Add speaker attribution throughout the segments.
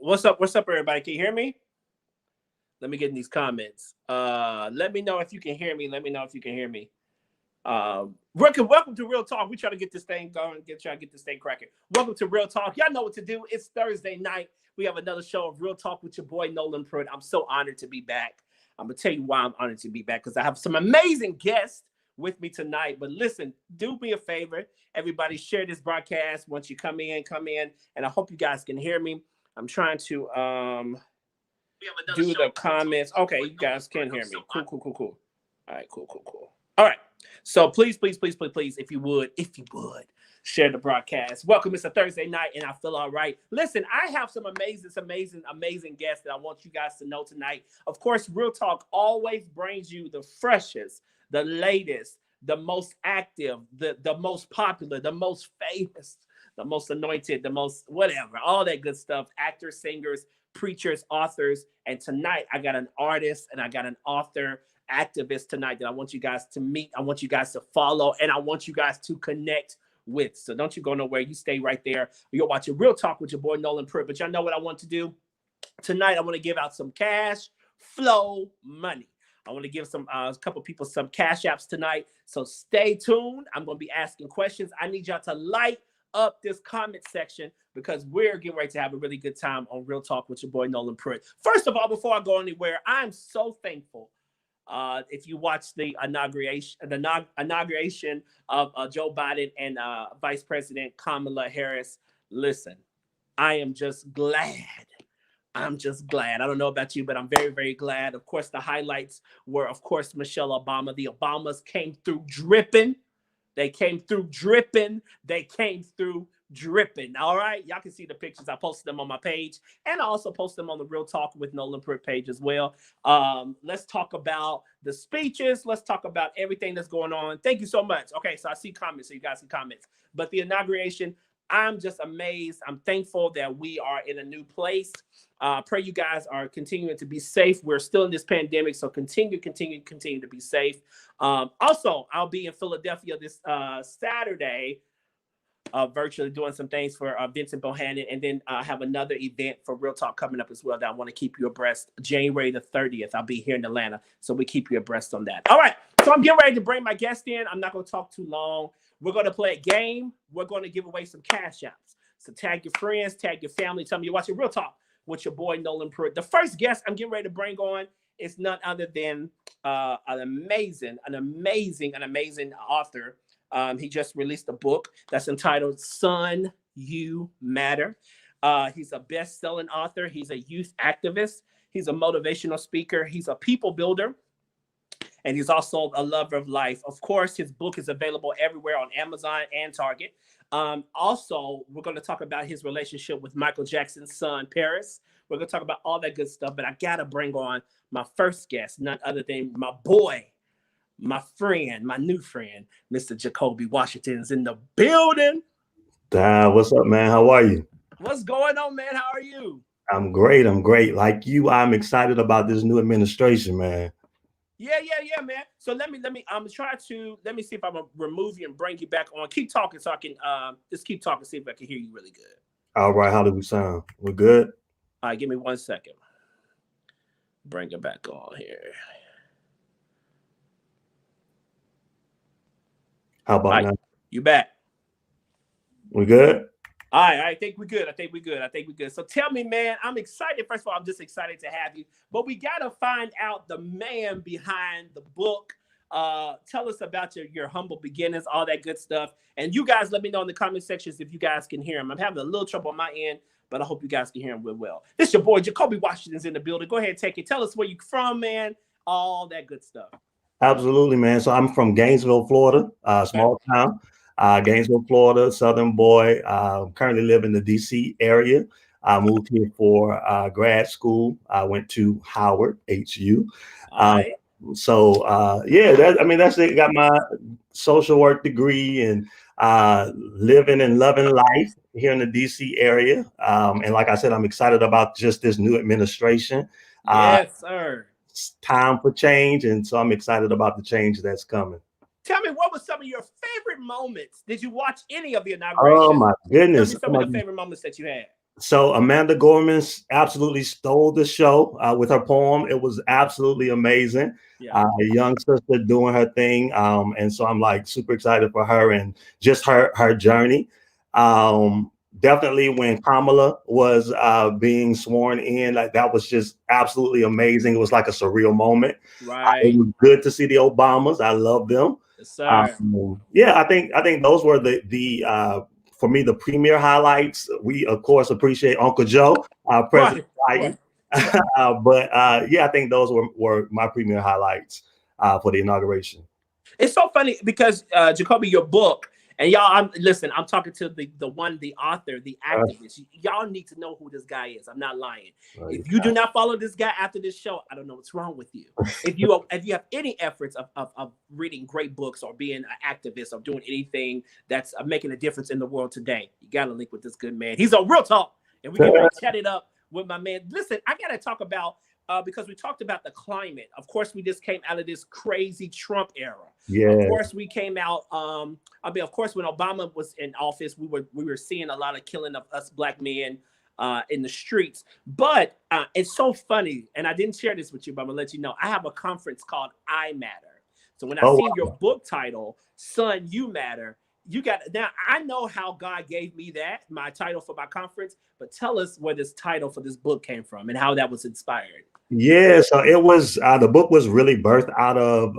Speaker 1: What's up? What's up, everybody? Can you hear me? Let me get in these comments. Let me know if you can hear me. Let me know if you can hear me. Welcome to Real Talk. We try to get this thing going, try to get this thing cracking. Welcome to Real Talk. Y'all know what to do. It's Thursday night. We have another show of Real Talk with your boy Noland Pruitt. I'm so honored to be back. I'm gonna tell you why I'm honored to be back, because I have some amazing guests with me tonight. But listen, do me a favor, everybody, share this broadcast. Once you come in, and I hope you guys can hear me. I'm trying to do the comments. Okay, you guys can hear me. Cool. All right, cool. All right. So please, if you would, share the broadcast. Welcome. It's a Thursday night, and I feel all right. Listen, I have some amazing guests that I want you guys to know tonight. Of course, Real Talk always brings you the freshest, the latest, the most active, the most popular, the most famous, the most anointed, the most whatever, all that good stuff. Actors, singers, preachers, authors. And tonight, I got an artist and I got an author, activist tonight that I want you guys to meet. I want you guys to follow, and I want you guys to connect with. So don't you go nowhere. You stay right there. You're watching Real Talk with your boy Noland Pruitt. But y'all know what I want to do tonight. I want to give out some cash flow money. I want to give a couple people some cash apps tonight. So stay tuned. I'm going to be asking questions. I need y'all to light up this comment section, because we're getting ready to have a really good time on Real Talk with your boy Noland Pruitt. First of all, before I go anywhere, I'm so thankful. If you watch the inauguration of Joe Biden and Vice President Kamala Harris, listen, I am just glad. I don't know about you, but I'm very, very glad. Of course, the highlights were, of course, Michelle Obama. The Obamas came through dripping. They came through dripping. All right. Y'all can see the pictures. I posted them on my page, and I also post them on the Real Talk with Noland Pruitt page as well. Let's talk about the speeches. Let's talk about everything that's going on. Thank you so much. Okay. So I see comments. So you guys see comments. But the inauguration, I'm just amazed. I'm thankful that we are in a new place. Pray you guys are continuing to be safe. We're still in this pandemic, so continue to be safe. Also, I'll be in Philadelphia this Saturday, virtually doing some things for Vincent Bohannon, and then I have another event for Real Talk coming up as well that I want to keep you abreast. January the 30th, I'll be here in Atlanta, so we keep you abreast on that. All right, so I'm getting ready to bring my guest in. I'm not going to talk too long. We're going to play a game. We're going to give away some cash apps. So tag your friends, tag your family. Tell me you're watching Real Talk with your boy Noland Pruitt. The first guest I'm getting ready to bring on is none other than an amazing author. He just released a book that's entitled Son, You Matter. He's a best-selling author. He's a youth activist. He's a motivational speaker. He's a people builder. And he's also a lover of life. Of course, his book is available everywhere on Amazon and Target. Also, we're going to talk about his relationship with Michael Jackson's son, Paris. We're going to talk about all that good stuff. But I got to bring on my first guest, none other than my boy, my friend, my new friend, Mr. Jacoby Washington's in the building.
Speaker 2: What's up, man? How are you?
Speaker 1: What's going on, man? How are you?
Speaker 2: I'm great. Like you, I'm excited about this new administration, man.
Speaker 1: Yeah, man. So let me see if I'm gonna remove you and bring you back on. Keep talking so I can just keep talking, see if I can hear you really good.
Speaker 2: All right, how do we sound? We're good?
Speaker 1: All right, give me 1 second. Bring it back on here.
Speaker 2: How about now?
Speaker 1: You back?
Speaker 2: We good?
Speaker 1: All right, I think we're good. So tell me, man, I'm excited. First of all, I'm just excited to have you. But we got to find out the man behind the book. Tell us about your humble beginnings, all that good stuff. And you guys let me know in the comment sections if you guys can hear him. I'm having a little trouble on my end, but I hope you guys can hear him real well. This is your boy, Jacoby Washington's in the building. Go ahead and take it. Tell us where you're from, man. All that good stuff.
Speaker 2: Absolutely, man. So I'm from Gainesville, Florida, small town. Gainesville, Florida, Southern boy. Currently live in the DC area. I moved here for grad school. I went to Howard, HU. That's it. Got my social work degree and living and loving life here in the DC area. And like I said, I'm excited about just this new administration.
Speaker 1: Yes, sir.
Speaker 2: It's time for change. And so I'm excited about the change that's coming.
Speaker 1: Tell me, what was some of your favorite moments? Did you watch any of the inauguration?
Speaker 2: Oh my goodness!
Speaker 1: Tell me some of the favorite moments that you had.
Speaker 2: So Amanda Gorman absolutely stole the show with her poem. It was absolutely amazing.
Speaker 1: Yeah.
Speaker 2: A young sister doing her thing, and so I'm like super excited for her and just her journey. Definitely when Kamala was being sworn in, like that was just absolutely amazing. It was like a surreal moment. It
Speaker 1: Right.
Speaker 2: was good to see the Obamas. I love them.
Speaker 1: Yes, sir.
Speaker 2: Yeah, I think those were the for me the premier highlights. We of course appreciate Uncle Joe, President
Speaker 1: Right.
Speaker 2: Biden,
Speaker 1: Right. Right.
Speaker 2: but yeah, I think those were my premier highlights for the inauguration.
Speaker 1: It's so funny because Jacoby, your book, and y'all, listen. I'm talking to the author, the activist. Y'all need to know who this guy is. I'm not lying. If you do not follow this guy after this show, I don't know what's wrong with you. If you have any efforts of reading great books or being an activist or doing anything that's making a difference in the world today, you got to link with this good man. He's on Real Talk, and we can chat it up with my man. Listen, I got to talk about. Because we talked about the climate. Of course, we just came out of this crazy Trump era.
Speaker 2: Yeah.
Speaker 1: Of course, we came out. Of course, when Obama was in office, we were seeing a lot of killing of us black men in the streets. But it's so funny, and I didn't share this with you, but I'm gonna let you know. I have a conference called I Matter. So when I see your book title, "Son, You Matter," you got now. I know how God gave me my title for my conference, but tell us where this title for this book came from and how that was inspired.
Speaker 2: Yeah, so it was the book was really birthed out of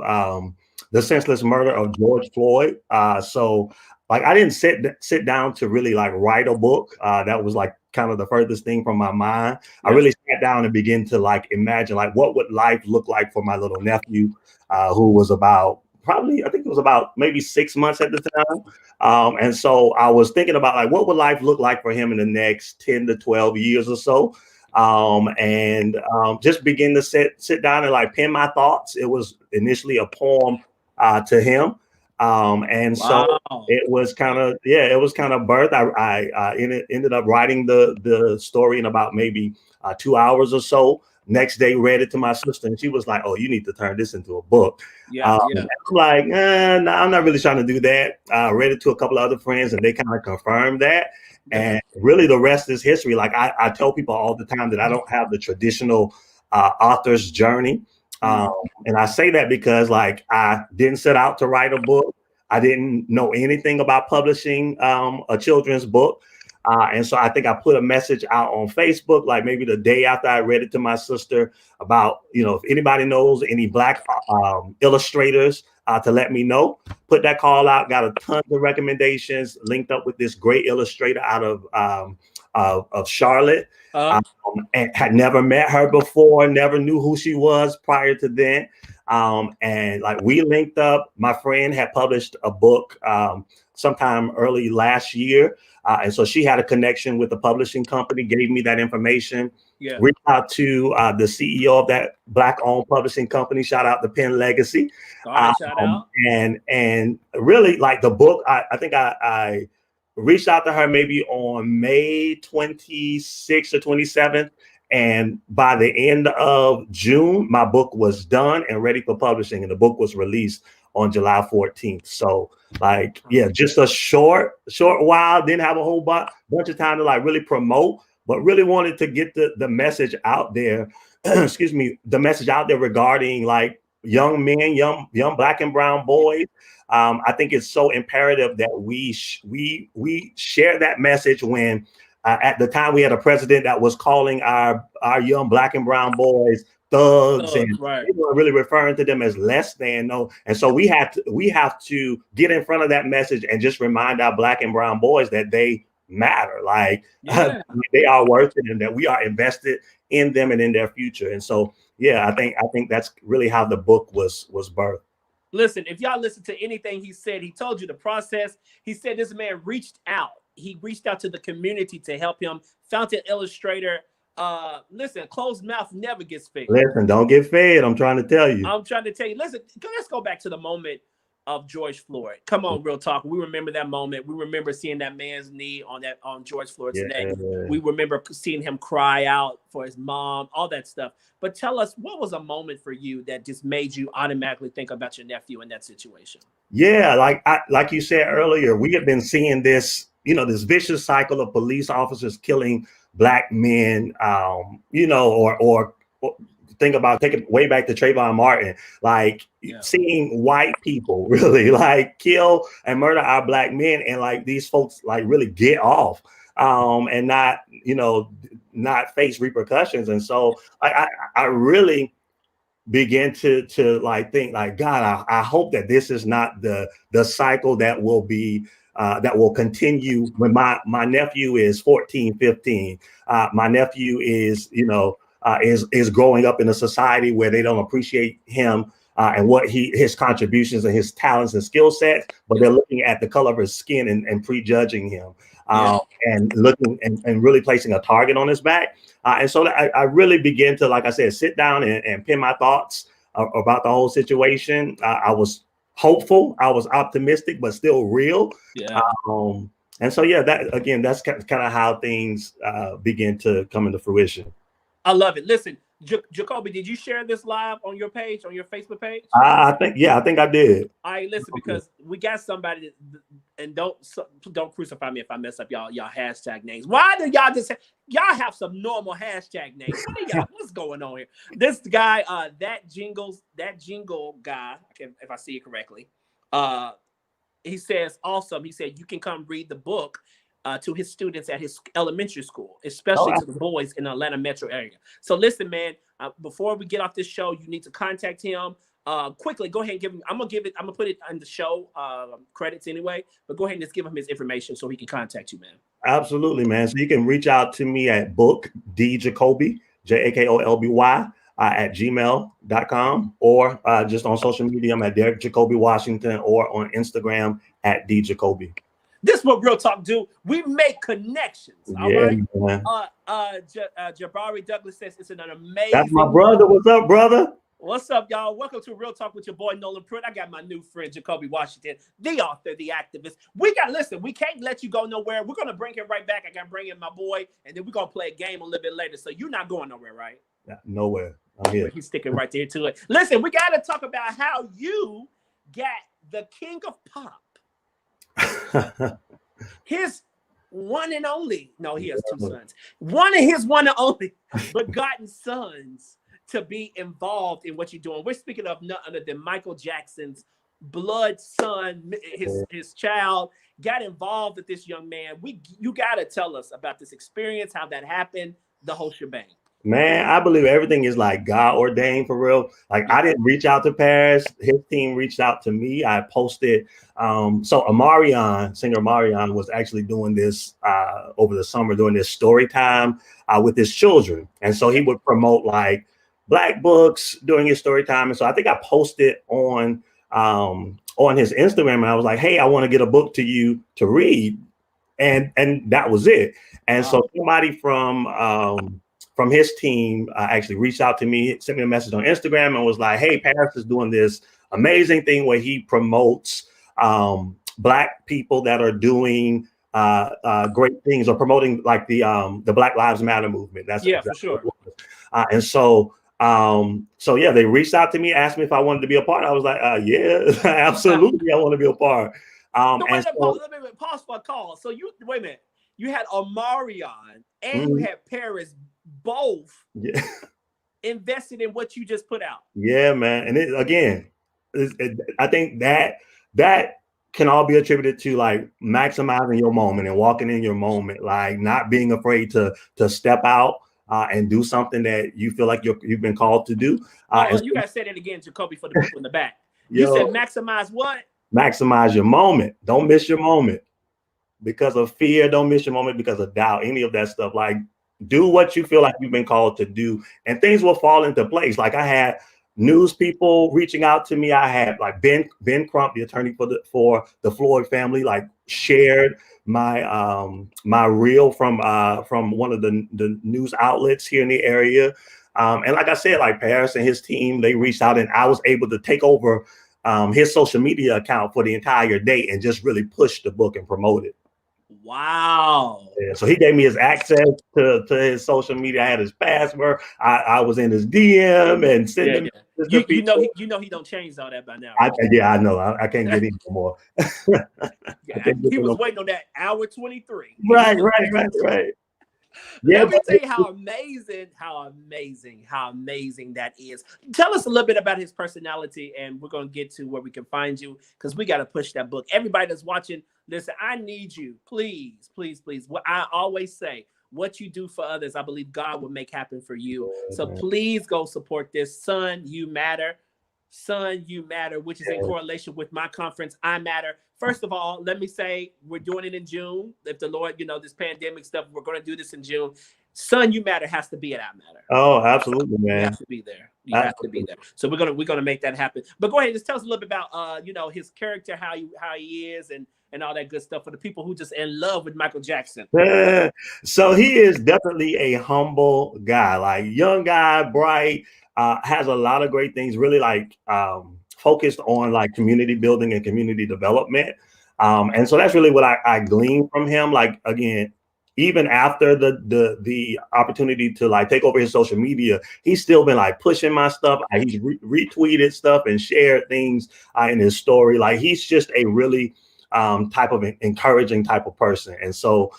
Speaker 2: the senseless murder of George Floyd. So like I didn't sit down to really like write a book. That was like kind of the furthest thing from my mind. I really sat down and began to like imagine like what would life look like for my little nephew, who was about probably I think it was about maybe 6 months at the time. And so I was thinking about like what would life look like for him in the next 10 to 12 years or so. Just begin to sit down and like pen my thoughts. It was initially a poem to him. So it was kind of birthed. I ended up writing the story in about maybe 2 hours or so. Next day, read it to my sister, and she was like, "Oh, you need to turn this into a book." I'm like, no, I'm not really trying to do that. I read it to a couple of other friends, and they kind of confirmed that. And really, the rest is history. Like I tell people all the time that I don't have the traditional author's journey. And I say that because like I didn't set out to write a book. I didn't know anything about publishing a children's book. And so I think I put a message out on Facebook, like maybe the day after I read it to my sister about, if anybody knows any Black illustrators to let me know. Put that call out, got a ton of recommendations, linked up with this great illustrator out of Charlotte. And had never met her before, never knew who she was prior to then. And like we linked up. My friend had published a book sometime early last year. And so she had a connection with the publishing company, gave me that information. Reached out to the CEO of that Black-owned publishing company. Shout out to Penn Legacy.
Speaker 1: Shout out.
Speaker 2: And really, like the book, I think I reached out to her maybe on May 26th or 27th. And by the end of June, my book was done and ready for publishing. And the book was released on July 14th. So like, yeah, just a short while, didn't have a whole bunch of time to like really promote, but really wanted to get the message out there. Excuse me, the message out there regarding like young men, young Black and brown boys. I think it's so imperative that we share that message when at the time we had a president that was calling our young Black and brown boys thugs, and people are really referring to them as less than. No, and so we have to get in front of that message and just remind our Black and brown boys that they matter, like they are worth it, and that we are invested in them and in their future. And so yeah, I think that's really how the book was birthed.
Speaker 1: Listen, if y'all listen to anything he said, he told you the process. He said this man reached out. He reached out to the community to help him. Found an illustrator. Listen, closed mouth never gets fed.
Speaker 2: Listen, don't get fed. I'm trying to tell you.
Speaker 1: I'm trying to tell you. Listen, let's go back to the moment of George Floyd. Come on, Real Talk. We remember that moment. We remember seeing that man's knee on George Floyd's neck. We remember seeing him cry out for his mom, all that stuff. But tell us, what was a moment for you that just made you automatically think about your nephew in that situation?
Speaker 2: Yeah, like you said earlier, we have been seeing this, this vicious cycle of police officers killing black men, or think about taking way back to Trayvon Martin, like seeing white people really like kill and murder our black men, and like these folks like really get off and not face repercussions. And so I really begin to like think like, God, I hope that this is not the cycle that will be that will continue when my nephew is 14, 15. My nephew is is growing up in a society where they don't appreciate him and what his contributions and his talents and skill sets, but they're looking at the color of his skin and prejudging him and looking and really placing a target on his back. And so I really began to, like I said, sit down and pin my thoughts about the whole situation. I was hopeful, I was optimistic, but still real. And so, that's kind of how things begin to come into fruition.
Speaker 1: I love it. Listen, Jacoby, did you share this live on your page, on your Facebook page?
Speaker 2: I think I did.
Speaker 1: All right, listen, because we got somebody and don't crucify me if I mess up y'all hashtag names. Why do y'all have some normal hashtag names? What's going on here? This guy, that jingle guy, if I see it correctly, he says awesome. He said you can come read the book to his students at his elementary school, especially to the boys in the Atlanta metro area. So listen, man, before we get off this show, you need to contact him. Quickly, go ahead and give him. I'm gonna put it on the show credits anyway, but go ahead and just give him his information so he can contact you, man.
Speaker 2: Absolutely, man. So you can reach out to me at book D Jacoby, JAKOLBY at gmail.com, or just on social media. I'm at Derek Jacoby Washington, or on Instagram at D Jacoby.
Speaker 1: This is what Real Talk do. We make connections. All right. Jabari Douglas says it's an amazing.
Speaker 2: That's my brother. What's up, brother?
Speaker 1: What's up, y'all? Welcome to Real Talk with your boy Noland Pruitt. I got my new friend Jacoby Washington, the author, the activist. We can't let you go nowhere. We're gonna bring him right back. I gotta bring in my boy, and then we're gonna play a game a little bit later. So you're not going nowhere, right?
Speaker 2: Nowhere. I'm here.
Speaker 1: He's sticking right there to it. Listen, we gotta talk about how you got the king of pop. His one and only. No, he has two sons. One and only begotten sons to be involved in what you're doing. We're speaking of none other than Michael Jackson's blood son, his child got involved with this young man. You got to tell us about this experience, how that happened, the whole shebang.
Speaker 2: Man, I believe everything is like God ordained, for real. Like, I didn't reach out to Paris. His team reached out to me. I posted. So singer Amarion was actually doing this over the summer, doing this story time with his children. And so he would promote like Black books during his story time. And so I think I posted on his Instagram, and I was like, hey, I want to get a book to you to read. And that was it. And so somebody from his team actually reached out to me, sent me a message on Instagram, and was like, hey, Paris is doing this amazing thing where he promotes Black people that are doing great things, or promoting like the Black Lives Matter movement. That's
Speaker 1: for sure.
Speaker 2: And so they reached out to me, asked me if I wanted to be a part. I was like, yeah, absolutely, I want to be a part.
Speaker 1: Let me pause for a call. So wait a minute, you had Amarion and you had Paris both invested in what you just put out.
Speaker 2: Yeah, man. And I think that can all be attributed to like maximizing your moment and walking in your moment, like not being afraid to step out and do something that you feel like you've been called to do.
Speaker 1: You gotta say that again, Jacoby, for the people in the back. You said maximize what?
Speaker 2: Maximize your moment. Don't miss your moment because of fear. Don't miss your moment because of doubt. Any of that stuff. Like, do what you feel like you've been called to do, and things will fall into place. Like, I had news people reaching out to me. I had like Ben Crump, the attorney for the Floyd family, like shared my my reel from one of the news outlets here in the area. And like I said, like Paris and his team, they reached out, and I was able to take over his social media account for the entire day and just really push the book and promote it.
Speaker 1: Wow.
Speaker 2: Yeah, so he gave me his access to his social media. I had his password. I was in his DM and sending.
Speaker 1: You know he don't change all that by now.
Speaker 2: Right? I know. I can't get in anymore.
Speaker 1: He was waiting on that hour 23.
Speaker 2: Right. Yeah,
Speaker 1: Let me
Speaker 2: but
Speaker 1: tell you how amazing that is. Tell us a little bit about his personality, and we're gonna get to where we can find you because we got to push that book. Everybody that's watching, listen, I need you, please, please, please. What I always say, what you do for others, I believe God will make happen for you. So
Speaker 2: man.
Speaker 1: please go support this. Son, you matter. Son, you matter, which is in correlation with my conference, I matter. First of all, let me say we're doing it in June. If the Lord, this pandemic stuff, we're going to do this in June. Son, you matter has to be at I matter.
Speaker 2: Oh, absolutely,
Speaker 1: You
Speaker 2: man.
Speaker 1: have to be there. You have to be
Speaker 2: Absolutely.
Speaker 1: there. So we're gonna make that happen. But go ahead, just tell us a little bit about his character, how he is, and all that good stuff for the people who just in love with Michael Jackson.
Speaker 2: So he is definitely a humble guy, like young guy, bright, has a lot of great things, really like focused on like community building and community development. And so that's really what I gleaned from him. Like, again, even after the opportunity to like take over his social media, he's still been like pushing my stuff. He's retweeted stuff and shared things in his story. Like, he's just a really type of encouraging type of person. And so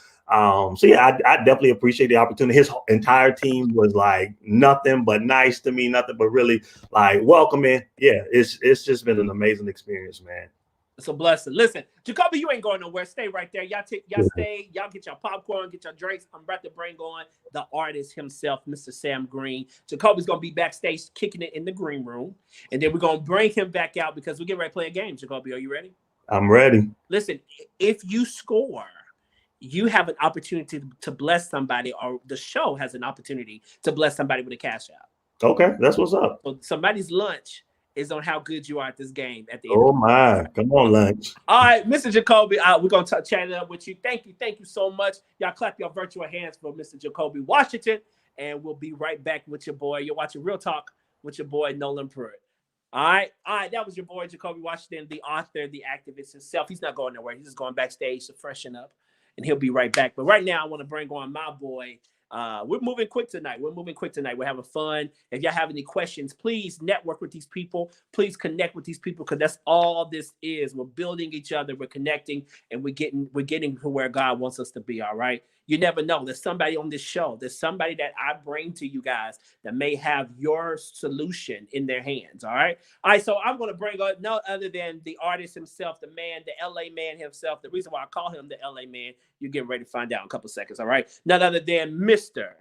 Speaker 2: yeah, I definitely appreciate the opportunity. His entire team was like nothing but nice to me, nothing but really like welcoming. Yeah, it's just been an amazing experience, man.
Speaker 1: It's a blessing. Listen, Jacoby, you ain't going nowhere. Stay right there. Y'all
Speaker 2: Yeah.
Speaker 1: stay. Y'all get your popcorn, get your drinks. I'm about to bring on the artist himself, Mr. Sam Green. Jacoby's gonna be backstage kicking it in the green room, and then we're gonna bring him back out because we're getting ready to play a game. Jacoby, are you ready?
Speaker 2: I'm ready.
Speaker 1: Listen, if you score, you have an opportunity to bless somebody, or the show has an opportunity to bless somebody with a cash out.
Speaker 2: Okay, that's what's up.
Speaker 1: So somebody's lunch is on how good you are at this game at the end.
Speaker 2: Oh my, come on, lunch.
Speaker 1: All right, Mr. Jacoby, we're going to chat it up with you. Thank you so much. Y'all clap your virtual hands for Mr. Jacoby Washington, and we'll be right back with your boy. You're watching Real Talk with your boy, Noland Pruitt. All right, that was your boy, Jacoby Washington, the author, the activist himself. He's not going nowhere. He's just going backstage to freshen up, and he'll be right back. But right now, I want to bring on my boy. We're moving quick tonight. We're having fun. If y'all have any questions, please network with these people. Please connect with these people, because that's all this is. We're building each other. We're connecting, and we're getting to where God wants us to be. All right. You never know. There's somebody on this show. There's somebody that I bring to you guys that may have your solution in their hands. All right. All right. So I'm going to bring on no other than the artist himself, the man, the LA man himself. The reason why I call him the LA man, you're getting ready to find out in a couple of seconds. All right. None other than Mr.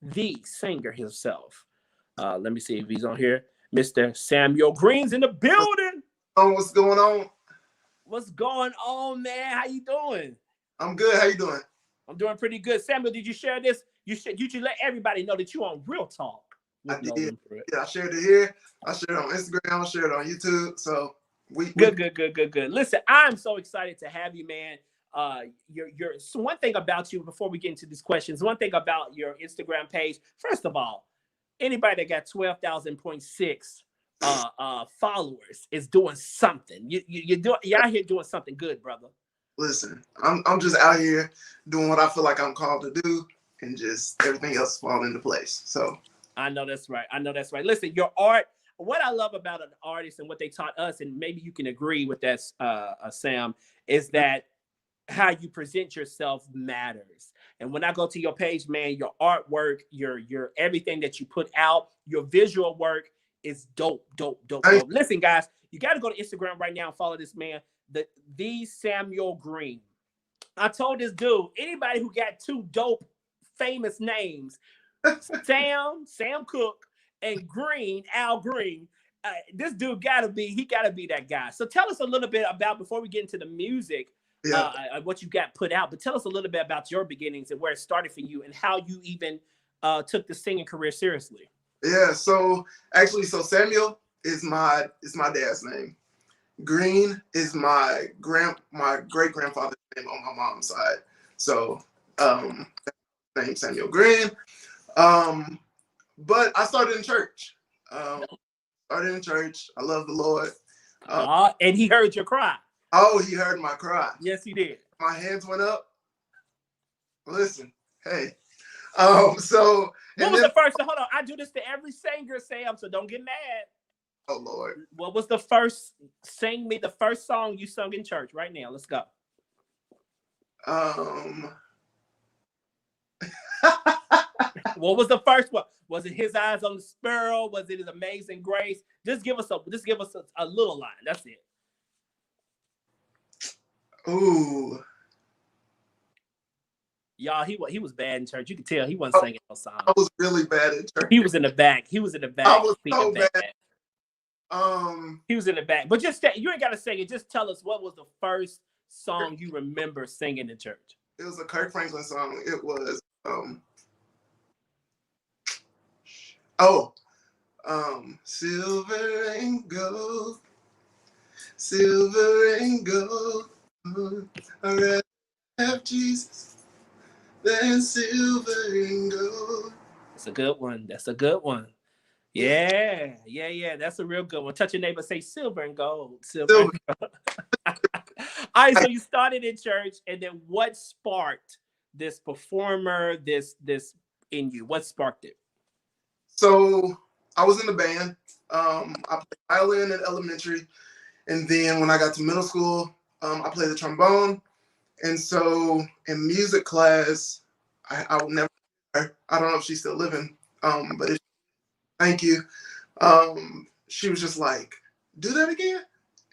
Speaker 1: the singer himself. Let me see if he's on here. Mr. Samuel Green's in the building.
Speaker 3: What's going on?
Speaker 1: What's going on, man? How you doing?
Speaker 3: I'm good. How you doing?
Speaker 1: I'm doing pretty good. Samuel, did you share this? You should let everybody know that you're on Real Talk.
Speaker 3: I did. Yeah, I shared it here. I shared it on Instagram. I shared it on YouTube. So
Speaker 1: Good. Listen, I'm so excited to have you, man. So one thing about you, before we get into these questions, one thing about your Instagram page. First of all, anybody that got 12,000.6 followers is doing something. You're out here doing something good, brother.
Speaker 3: Listen, I'm just out here doing what I feel like I'm called to do, and just everything else fall into place. So
Speaker 1: I know that's right. Listen, your art. What I love about an artist and what they taught us, and maybe you can agree with that, Sam, is that how you present yourself matters. And when I go to your page, man, your artwork, your everything that you put out, your visual work is dope. Listen, guys, you got to go to Instagram right now and follow this man, the Samuel Green. I told this dude, anybody who got two dope, famous names, Sam Cooke, and Green, Al Green, this dude gotta be that guy. So tell us a little bit about, before we get into the music, what you got put out, but tell us a little bit about your beginnings and where it started for you and how you even took the singing career seriously.
Speaker 3: Yeah, so Samuel is my dad's name. Green is my great grandfather's name on my mom's side. So name Samuel Green. But I started in church. I love the Lord.
Speaker 1: And he heard your cry.
Speaker 3: Oh, he heard my cry.
Speaker 1: Yes, he did.
Speaker 3: My hands went up. Listen, hey. What was
Speaker 1: the first? Hold on, I do this to every singer, Sam. So don't get mad.
Speaker 3: Oh Lord.
Speaker 1: What was the first? Sing me the first song you sung in church right now. Let's go. What was the first one? Was it His Eyes on the Sparrow? Was it His Amazing Grace? Just give us a little line. That's it.
Speaker 3: Ooh.
Speaker 1: Y'all, he was bad in church. You could tell he wasn't singing no song.
Speaker 3: I was really bad at church.
Speaker 1: He was in the back. He was in the back.
Speaker 3: I was so bad.
Speaker 1: He was in the back. But just you ain't gotta sing it. Just tell us what was the first song you remember singing in church.
Speaker 3: It was a Kirk Franklin song. It was silver and gold, silver and gold. I'd rather have Jesus than silver and gold.
Speaker 1: That's a good one. That's a good one. Yeah. That's a real good one. Touch your neighbor, say silver and gold. Silver. And gold. All right, so you started in church, and then what sparked this performer, this in you? What sparked it?
Speaker 3: So I was in the band. I played violin in elementary, and then when I got to middle school, I played the trombone. And so in music class, I would never. I don't know if she's still living, but thank you. She was just like, "Do that again,"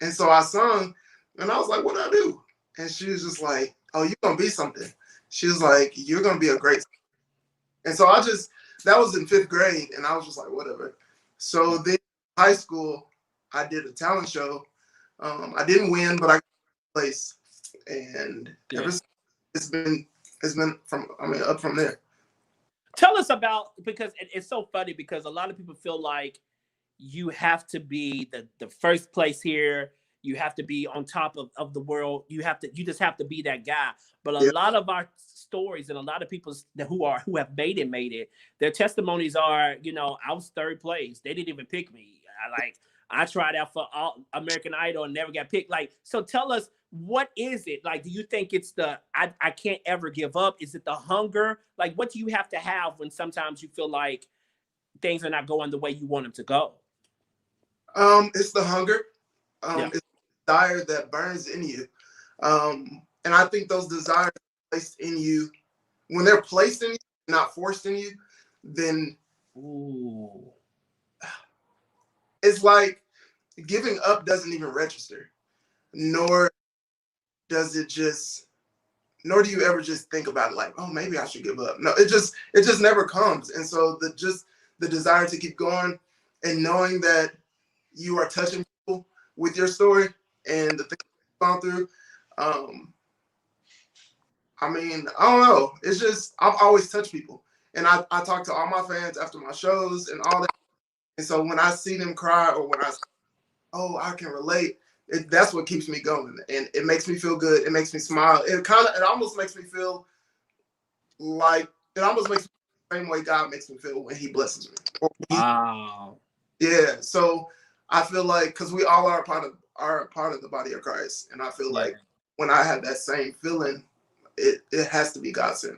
Speaker 3: and so I sung, and I was like, "What do I do?" And she was just like, "Oh, you're gonna be something." She was like, "You're gonna be a great singer." And so that was in 5th grade, and I was just like, whatever. So then in high school, I did a talent show. I didn't win, but I got place, and ever since it's been up from there.
Speaker 1: Tell us about, because it's so funny because a lot of people feel like you have to be the first place here. You have to be on top of the world. You just have to be that guy. But a lot of our stories and a lot of people who have made it, their testimonies are, I was 3rd place. They didn't even pick me. I tried out for American Idol and never got picked. So tell us, what is it? Do you think it's I can't ever give up? Is it the hunger? What do you have to have when sometimes you feel like things are not going the way you want them to go?
Speaker 3: It's the hunger. It's the desire that burns in you. And I think those desires placed in you, when they're placed in you, not forced in you, then it's like giving up doesn't even register, nor do you ever just think about it like, oh, maybe I should give up. No, it just never comes. And so the desire to keep going and knowing that you are touching people with your story and the things you've gone through. I don't know. It's just, I've always touched people. And I talk to all my fans after my shows and all that. And so when I see them cry or when I can relate, that's what keeps me going. And it makes me feel good. It makes me smile. It almost makes me feel like, it almost makes me the same way God makes me feel when he blesses me.
Speaker 1: Wow.
Speaker 3: Yeah. So I feel like, because we all are a part of the body of Christ. And I feel like when I have that same feeling, it has to be God sent.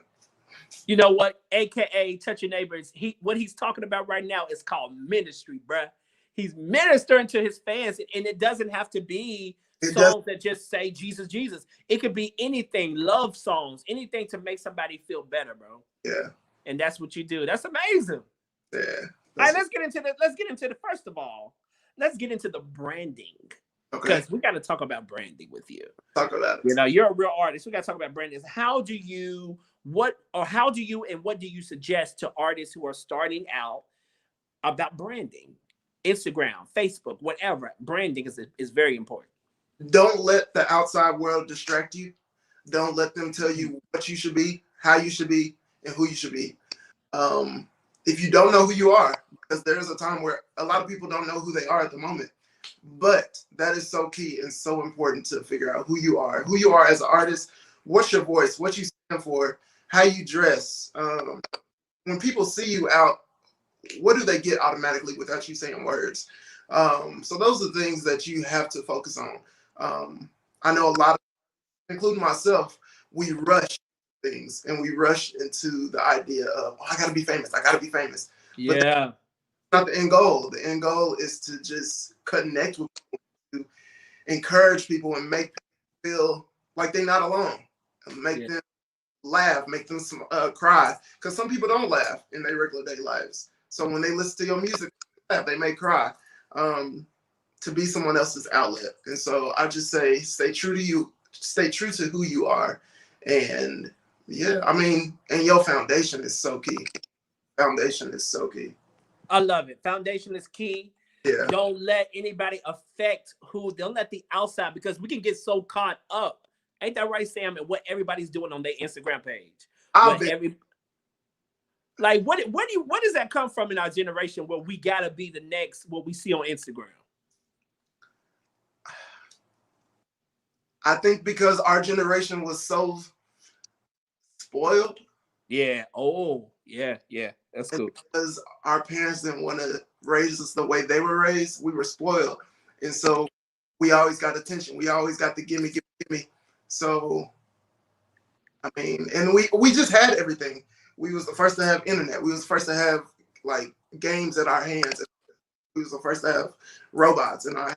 Speaker 1: You know what? AKA Touch Your Neighbors. What he's talking about right now is called ministry, bruh. He's ministering to his fans, and it doesn't have to be songs that just say Jesus, Jesus. It could be anything, love songs, anything to make somebody feel better, bro.
Speaker 3: Yeah.
Speaker 1: And that's what you do. That's amazing.
Speaker 3: Yeah.
Speaker 1: All right, let's get into the first of all, let's get into the branding.
Speaker 3: Okay.
Speaker 1: Because we got to talk about branding with you.
Speaker 3: Talk about it.
Speaker 1: You're a real artist. We got to talk about branding. How do you and what do you suggest to artists who are starting out about branding? Instagram, Facebook, whatever. Branding is very important.
Speaker 3: Don't let the outside world distract you. Don't let them tell you what you should be, how you should be, and who you should be. If you don't know who you are, because there's a time where a lot of people don't know who they are at the moment. But that is so key and so important to figure out who you are as an artist. What's your voice? What you stand for? How you dress? When people see you out, what do they get automatically without you saying words? So those are things that you have to focus on. I know a lot of, including myself, we rush things and we rush into the idea of, I gotta be famous. I gotta be famous.
Speaker 1: Yeah.
Speaker 3: But not the end goal. The end goal is to just connect with people, to encourage people and make people feel like they're not alone. And make them laugh, make them cry. Because some people don't laugh in their regular day lives. So when they listen to your music, they may cry. To be someone else's outlet. And so I just say, stay true to you, stay true to who you are. And yeah, I mean, and your foundation is so key. Foundation is so key.
Speaker 1: I love it. Foundation is key.
Speaker 3: Yeah.
Speaker 1: Don't let anybody affect don't let the outside, because we can get so caught up. Ain't that right, Sam? And what everybody's doing on their Instagram page. Like what does that come from in our generation where we gotta be the next what we see on Instagram?
Speaker 3: I think because our generation was so spoiled.
Speaker 1: Yeah. Oh, yeah. That's cool.
Speaker 3: Because our parents didn't want to raise us the way they were raised, we were spoiled. And so we always got attention. We always got the gimme. So, I mean, and we just had everything. We was the first to have internet. We was the first to have like games at our hands. We was the first to have robots in our.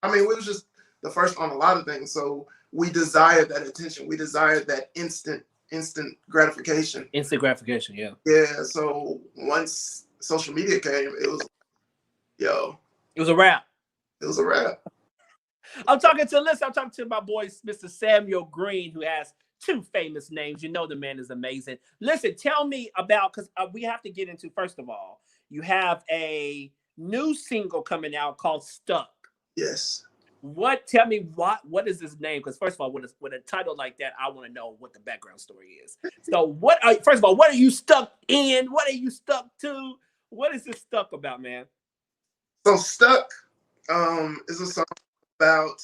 Speaker 3: I mean, we was just the first on a lot of things. So we desired that attention. We desired that instant gratification.
Speaker 1: Instant gratification, yeah.
Speaker 3: Yeah. So once social media came, it was,
Speaker 1: it was a wrap.
Speaker 3: It was a wrap.
Speaker 1: I'm talking to my boy, Mr. Samuel Green, who has 2 famous names. You know the man is amazing. Listen, tell me about, because we have to get into, first of all, you have a new single coming out called Stuck.
Speaker 3: Yes.
Speaker 1: Tell me what is this name? Because first of all, with a title like that, I want to know what the background story is. So first of all, what are you stuck in? What are you stuck to? What is this Stuck about, man?
Speaker 3: So Stuck is a song about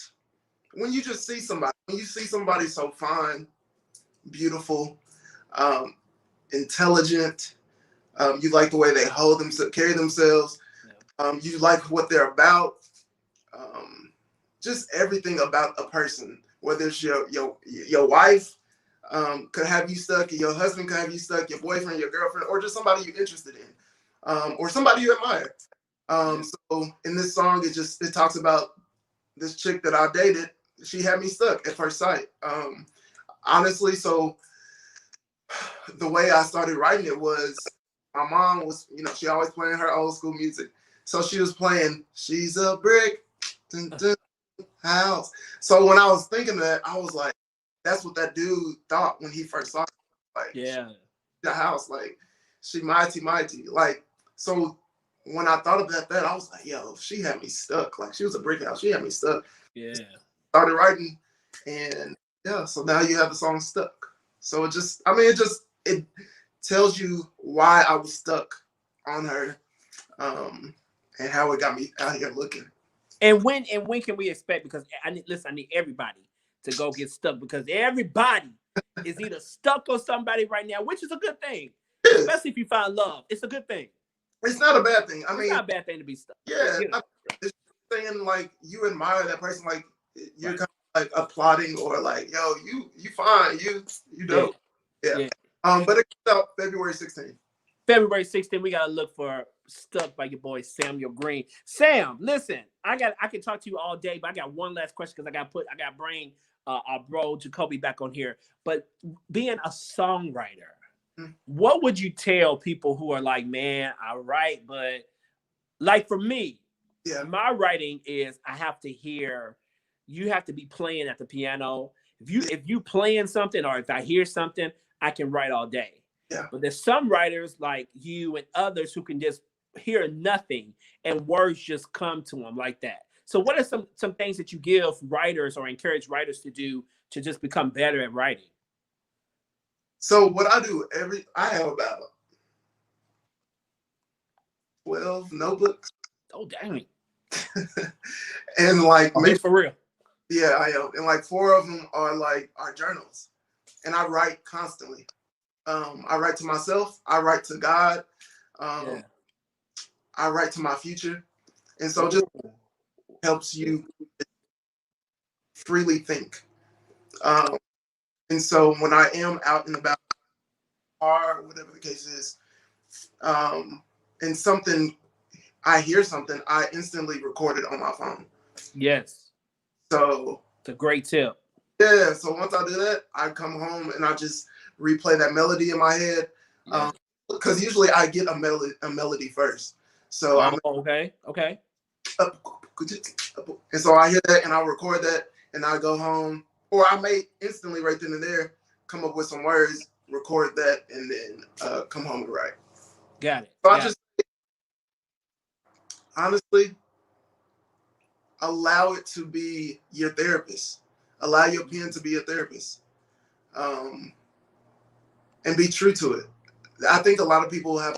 Speaker 3: when you just see somebody so fine, beautiful, intelligent, you like the way they carry themselves, you like what they're about, just everything about a person, whether it's your wife could have you stuck, your husband could have you stuck, your boyfriend, your girlfriend, or just somebody you're interested in, or somebody you admire. So in this song, it talks about this chick that I dated. She had me stuck at first sight. Honestly, so the way I started writing it was my mom was, she always playing her old school music. So she was playing She's a Brick dun, dun, House. So when I was thinking that, I was like, that's what that dude thought when he first saw it. Like, the house, like, she mighty. Like, so when I thought about that, I was like, yo, she had me stuck. Like, she was a brick house. She had me stuck.
Speaker 1: Yeah.
Speaker 3: Started writing, and so now you have the song Stuck. So it tells you why I was stuck on her, and how it got me out here looking.
Speaker 1: And when can we expect? Because I need everybody to go get stuck, because everybody is either stuck on somebody right now, which is a good thing, especially if you find love. It's a good thing.
Speaker 3: It's not a bad thing.
Speaker 1: It's not a bad thing to be stuck.
Speaker 3: Yeah, it's saying like you admire that person, like you're kind of like applauding, or like, yo, you fine, you dope. Yeah. But it comes out February 16th.
Speaker 1: February 16th, we gotta look for Stuck by your boy Samuel Green. Sam, listen, I can talk to you all day, but I got one last question because I gotta bring our bro Jacoby back on here. But being a songwriter, what would you tell people who are like, man, I write, but like for me, my writing is you have to be playing at the piano. If you playing something, or if I hear something, I can write all day.
Speaker 3: Yeah.
Speaker 1: But there's some writers like you and others who can just hear nothing and words just come to them like that. So what are some things that you give writers or encourage writers to do to just become better at writing?
Speaker 3: So what I do I have about 12 notebooks.
Speaker 1: Oh, dang.
Speaker 3: And like,
Speaker 1: maybe for real.
Speaker 3: Yeah, I am. And like 4 of them are like our journals. And I write constantly. I write to myself. I write to God. I write to my future. And so just helps you freely think. And so when I am out and about, or whatever the case is, and I hear something, I instantly record it on my phone.
Speaker 1: Yes.
Speaker 3: So
Speaker 1: it's a great tip.
Speaker 3: Yeah. So once I do that, I come home and I just replay that melody in my head. Because usually I get a melody first. So
Speaker 1: okay.
Speaker 3: And so I hear that and I'll record that and I go home, or I may instantly right then and there come up with some words, record that, and then come home and write.
Speaker 1: Got it.
Speaker 3: So I just honestly allow it to be your therapist. Allow your pen to be your therapist, and be true to it. I think a lot of people have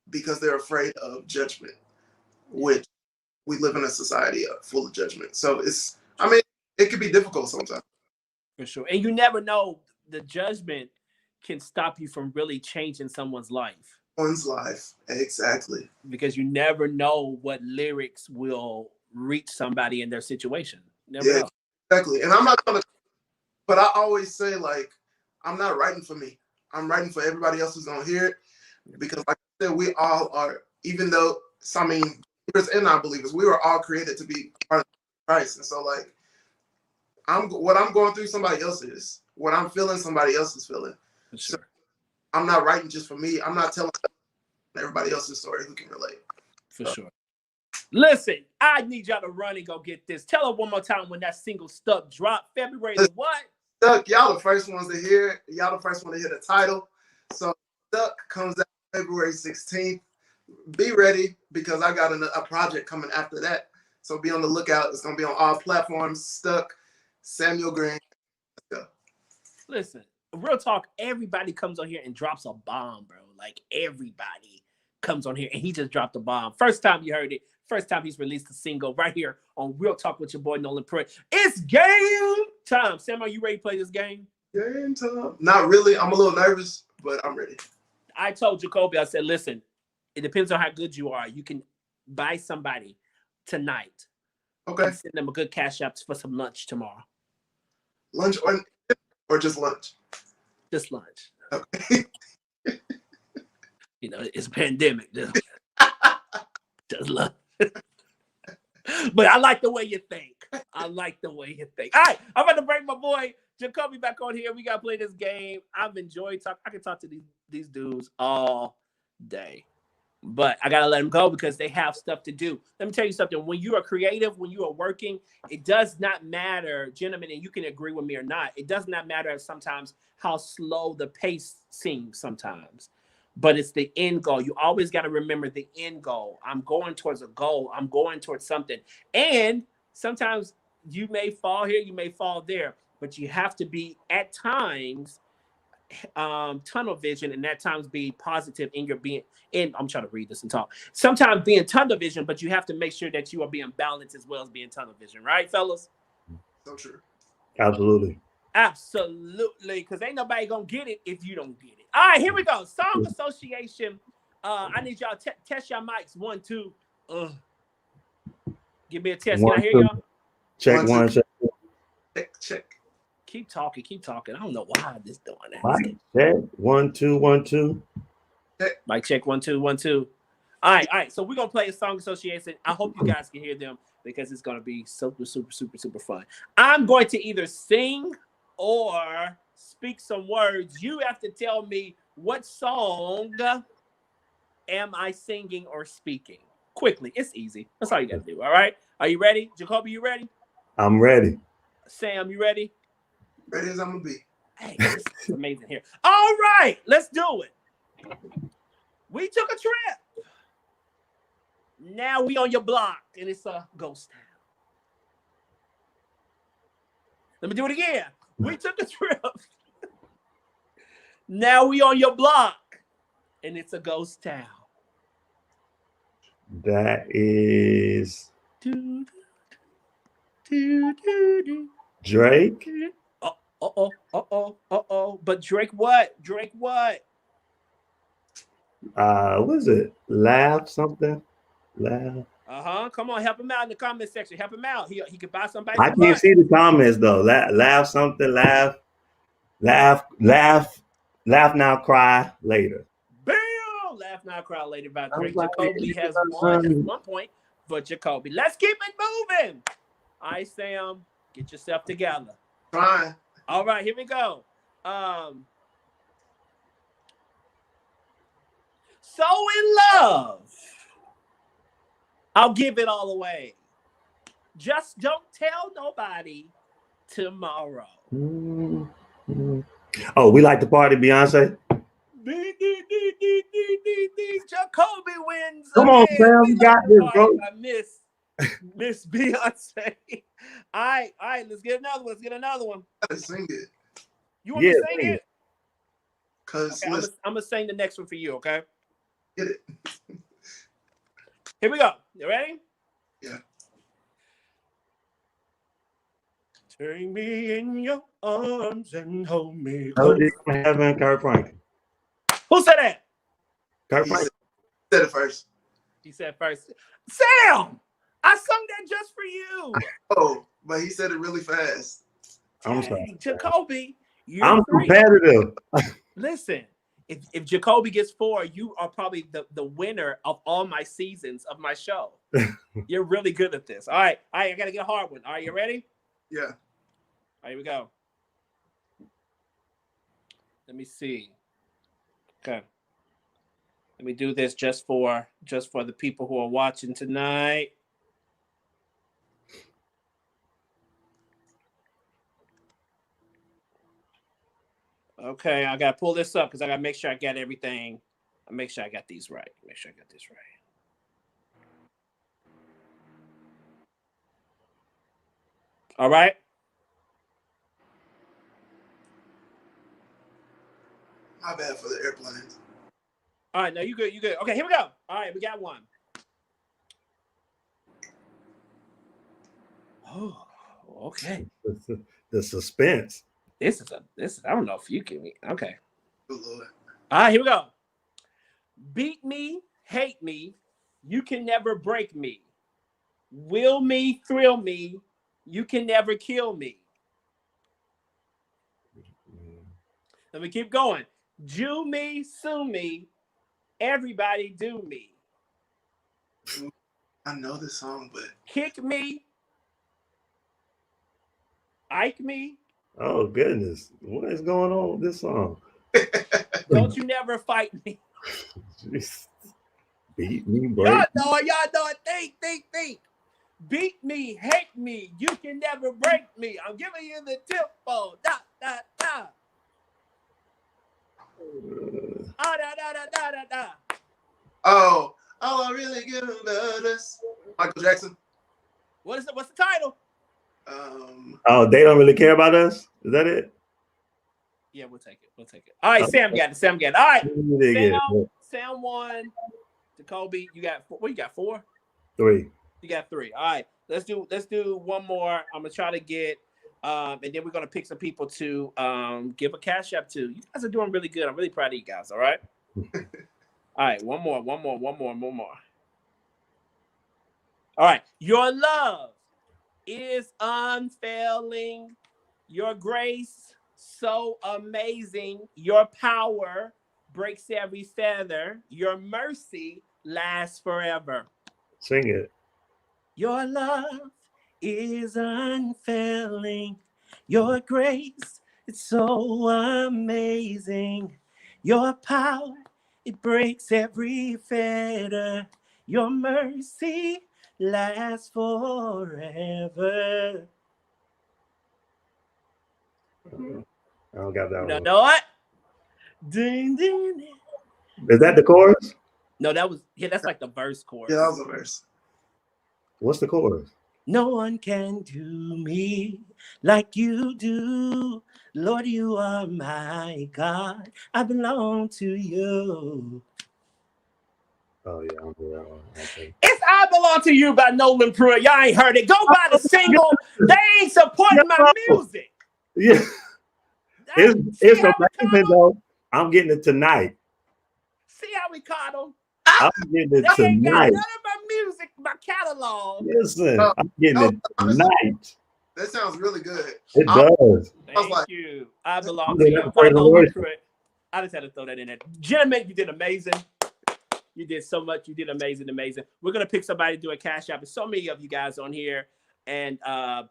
Speaker 3: because they're afraid of judgment, which we live in a society full of judgment. So it can be difficult sometimes.
Speaker 1: For sure. And you never know, the judgment can stop you from really changing someone's life.
Speaker 3: Exactly.
Speaker 1: Because you never know what lyrics will reach somebody in their situation. Never know.
Speaker 3: Exactly. And I'm not gonna, but I always say, like, I'm not writing for me. I'm writing for everybody else who's gonna hear it. Because like I said, we all are, even though, believers and non-believers, we were all created to be part of Christ. And so, like, what I'm going through, somebody else is. What I'm feeling, somebody else is feeling.
Speaker 1: For sure.
Speaker 3: So I'm not writing just for me. I'm not telling everybody else's story who can relate.
Speaker 1: For sure. Listen, I need y'all to run and go get this. Tell her one more time when that single Stuck dropped. February the what?
Speaker 3: Stuck, y'all the first ones to hear it. Y'all the first one to hear the title. So Stuck comes out February 16th. Be ready, because I got a project coming after that. So be on the lookout. It's going to be on all platforms. Stuck, Samuel Green. Let's go.
Speaker 1: Listen, real talk, everybody comes on here and drops a bomb, bro. Like, everybody comes on here and he just dropped a bomb. First time you heard it. First time he's released a single right here on Real Talk with your boy Noland Pruitt. It's game time. Sam, are you ready to play this game?
Speaker 3: Game time. Not really. I'm a little nervous, but I'm ready.
Speaker 1: I told Jacoby, I said, listen, it depends on how good you are. You can buy somebody tonight.
Speaker 3: Okay.
Speaker 1: And send them a good cash app for some lunch tomorrow.
Speaker 3: Lunch or just lunch?
Speaker 1: Just lunch.
Speaker 3: Okay.
Speaker 1: You know, it's a pandemic. Just lunch. But I like the way you think. I like the way you think. All right, I'm about to bring my boy Jacoby back on here. We got to play this game. I've enjoyed talking. I can talk to these dudes all day. But I got to let them go because they have stuff to do. Let me tell you something. When you are creative, when you are working, it does not matter, gentlemen, and you can agree with me or not. It does not matter sometimes how slow the pace seems sometimes. But it's the end goal. You always got to remember the end goal. I'm going towards a goal. I'm going towards something. And sometimes you may fall here, you may fall there, but you have to be at times tunnel vision, and at times be positive in your being. And I'm trying to read this and talk. Sometimes being tunnel vision, but you have to make sure that you are being balanced as well as being tunnel vision, right, fellas?
Speaker 3: So true.
Speaker 2: Absolutely.
Speaker 1: Absolutely, because ain't nobody gonna get it if you don't get it. All right, here we go. Song association. I need y'all test your mics. 1, 2. Give me a test. Can I hear y'all?
Speaker 2: Check one.
Speaker 3: Check.
Speaker 1: Keep talking. I don't know why this doing that.
Speaker 2: Mic check. 1, 2, 1, 2.
Speaker 1: Mic check. 1, 2, 1, 2. All right. So we're gonna play a song association. I hope you guys can hear them because it's gonna be super fun. I'm going to either sing or speak some words. You have to tell me what song am I singing or speaking. Quickly. It's easy. That's all you got to do. All right. Are you ready? Jacoby, you ready?
Speaker 2: I'm ready.
Speaker 1: Sam, you ready?
Speaker 3: Ready as I'm going to be.
Speaker 1: Hey, this is amazing here. All right. Let's do it. We took a trip. Now we on your block, and it's a ghost town. Let me do it again. We took a trip. Now we on your block, and it's a ghost town.
Speaker 2: That is Drake.
Speaker 1: But Drake what?
Speaker 2: What is it? Laugh something? Laugh.
Speaker 1: Come on, help him out in the comment section. Help him out. He could buy somebody.
Speaker 2: I can't see the comments though. Laugh something. Laugh now, cry later.
Speaker 1: Bam! Laugh now, cry later by Drake. Jacoby has won at 1 point for Jacoby. Let's keep it moving. All right, Sam, get yourself together.
Speaker 3: Fine.
Speaker 1: All right, here we go. So in love, I'll give it all away. Just don't tell nobody tomorrow.
Speaker 2: Oh, we like to party, Beyonce.
Speaker 1: Jacoby wins.
Speaker 2: Come on,
Speaker 1: again.
Speaker 2: Sam,
Speaker 1: We
Speaker 2: you got this, bro.
Speaker 1: Miss Beyonce. All right, let's get another one. Let's get another one.
Speaker 3: Let's sing it.
Speaker 1: You want me to sing it?
Speaker 3: Cause
Speaker 1: okay, I'm gonna sing the next one for you. Okay.
Speaker 3: Get it.
Speaker 1: Here we go. You ready?
Speaker 3: Yeah.
Speaker 1: Take me in your arms and hold me
Speaker 2: Oh,
Speaker 1: close.
Speaker 2: Heaven, Kurt Franklin.
Speaker 1: Who said that?
Speaker 2: Kurt Franklin.
Speaker 3: Said it first.
Speaker 1: He said first. Sam, I sung that just for you.
Speaker 3: Oh, but he said it really fast.
Speaker 2: I'm sorry,
Speaker 1: Jacoby.
Speaker 2: I'm competitive.
Speaker 1: Listen, if Jacoby gets 4, you are probably the winner of all my seasons of my show. You're really good at this. All right, I gotta get a hard one. All right, you ready?
Speaker 3: Yeah.
Speaker 1: All right, here we go. Let me see. Okay. Let me do this just for the people who are watching tonight. Okay, I gotta pull this up because I gotta make sure I got everything. I make sure I got these right. Make sure I got this right. All right.
Speaker 3: My bad for the airplanes.
Speaker 1: All right, no, you good. You good. Okay, here we go. All right, we got one. Oh, okay.
Speaker 2: The suspense.
Speaker 1: This is. I don't know if you can. Okay.
Speaker 3: Good Lord.
Speaker 1: All right, here we go. Beat me, hate me, you can never break me. Will me, thrill me, you can never kill me. Let me keep going. Jew me, sue me, everybody do me.
Speaker 3: I know this song, but
Speaker 1: Kick me, Ike me.
Speaker 2: Oh goodness, what is going on with this song?
Speaker 1: Don't you never fight me.
Speaker 2: Jeez. Beat me, break.
Speaker 1: Y'all know it. Think. Beat me, hate me, you can never break me. I'm giving you the tempo. Da da da. Da.
Speaker 3: Oh, all I really give him this. Michael Jackson.
Speaker 1: What's the title?
Speaker 2: Oh, they don't really care about us? Is that it?
Speaker 1: Yeah, we'll take it. All right, Sam got it. All right. Sam won. Jacoby, you got 4. What you got? 4?
Speaker 2: 3.
Speaker 1: You got 3. All right. Let's do one more. I'm gonna try to get and then we're gonna pick some people to give a cash app to. You guys are doing really good. I'm really proud of you guys. All right. All right, one more. All right. Your love is unfailing. Your grace so amazing. Your power breaks every feather. Your mercy lasts forever.
Speaker 2: Sing it.
Speaker 1: Your love is unfailing. Your grace is so amazing. Your power, it breaks every fetter. Your mercy lasts forever.
Speaker 2: I don't got that one.
Speaker 1: You know what? Ding, ding, ding.
Speaker 2: Is that the chorus?
Speaker 1: No, that's like the verse chorus.
Speaker 3: Yeah, that was a verse.
Speaker 2: What's the chorus?
Speaker 1: No one can do me like you do. Lord, you are my God. I belong to you.
Speaker 2: Oh, yeah, I'm doing that one. Okay.
Speaker 1: It's I Belong to You by Noland Pruitt. Y'all ain't heard it. Go buy the single. They ain't supporting my music.
Speaker 2: Yeah. It's amazing, though. I'm getting it tonight.
Speaker 1: See how we caught them?
Speaker 2: I'm getting it
Speaker 1: They ain't got
Speaker 2: tonight.
Speaker 1: none of my music, my catalog.
Speaker 2: Listen, I'm getting it tonight.
Speaker 3: That sounds really good.
Speaker 2: It does.
Speaker 1: Thank you. I Belong
Speaker 2: I'm
Speaker 1: to
Speaker 2: doing
Speaker 1: You
Speaker 2: that
Speaker 1: by
Speaker 2: for the
Speaker 1: Noland
Speaker 2: worship.
Speaker 1: Pruitt. I just had to throw that in there. Gentlemen, you did amazing. You did so much. You did amazing. We're going to pick somebody to do a cash app. There's so many of you guys on here. And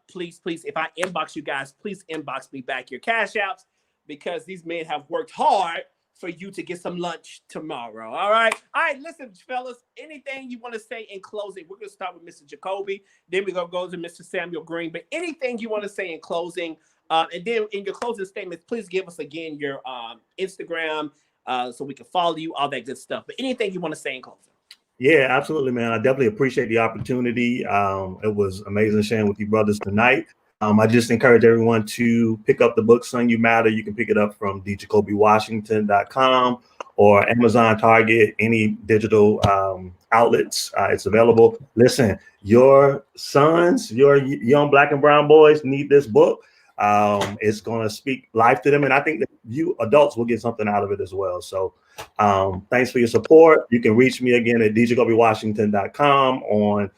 Speaker 1: please, if I inbox you guys, please inbox me back your cash apps. because these men have worked hard for you to get some lunch tomorrow. All right. Listen, fellas, anything you want to say in closing? We're going to start with Mr. Jacoby. Then we're going to go to Mr. Samuel Green. But anything you want to say in closing? And then in your closing statements, please give us again your Instagram so we can follow you, all that good stuff. But anything you want to say in closing?
Speaker 2: Yeah, absolutely, man. I definitely appreciate the opportunity. It was amazing sharing with you brothers tonight. I just encourage everyone to pick up the book, Son You Matter. You can pick it up from djacobywashington.com or Amazon, Target, any digital outlets. It's available. Listen, your sons, your young black and brown boys need this book. It's going to speak life to them. And I think that you adults will get something out of it as well. So thanks for your support. You can reach me again at djacobywashington.com, on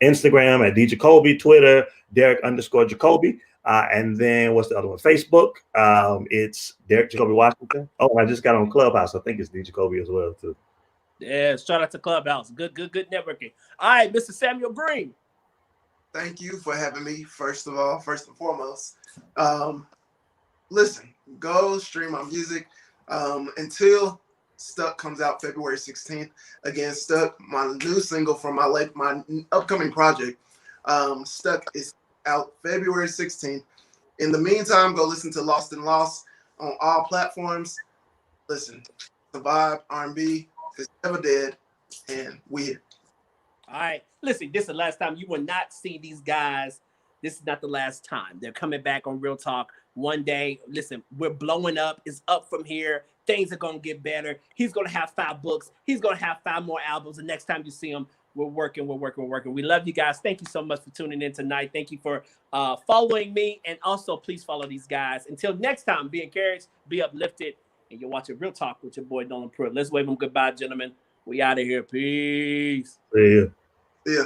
Speaker 2: Instagram at djacoby, Twitter, Derek_Jacoby. And then what's the other one? Facebook. It's Derek Jacoby Washington. Oh, and I just got on Clubhouse. I think it's djacoby as well too.
Speaker 1: Yeah, shout out to Clubhouse. Good networking. All right, Mr. Samuel Green.
Speaker 3: Thank you for having me. First and foremost, listen, go stream my music until Stuck comes out February 16th. Again, Stuck, my new single from my upcoming project. Stuck is out February 16th. In the meantime, go listen to Lost and Lost on all platforms. Listen, the vibe, R&B is never dead, and we here.
Speaker 1: All right. Listen, this is the last time. You will not see these guys. This is not the last time. They're coming back on Real Talk one day. Listen, we're blowing up. It's up from here. Things are going to get better. He's going to have 5 books. He's going to have 5 more albums. The next time you see him, we're working. We love you guys. Thank you so much for tuning in tonight. Thank you for following me. And also, please follow these guys. Until next time, be encouraged, be uplifted. And you're watching Real Talk with your boy, Noland Pruitt. Let's wave them goodbye, gentlemen. We out of here. Peace.
Speaker 2: See ya.
Speaker 3: Yeah.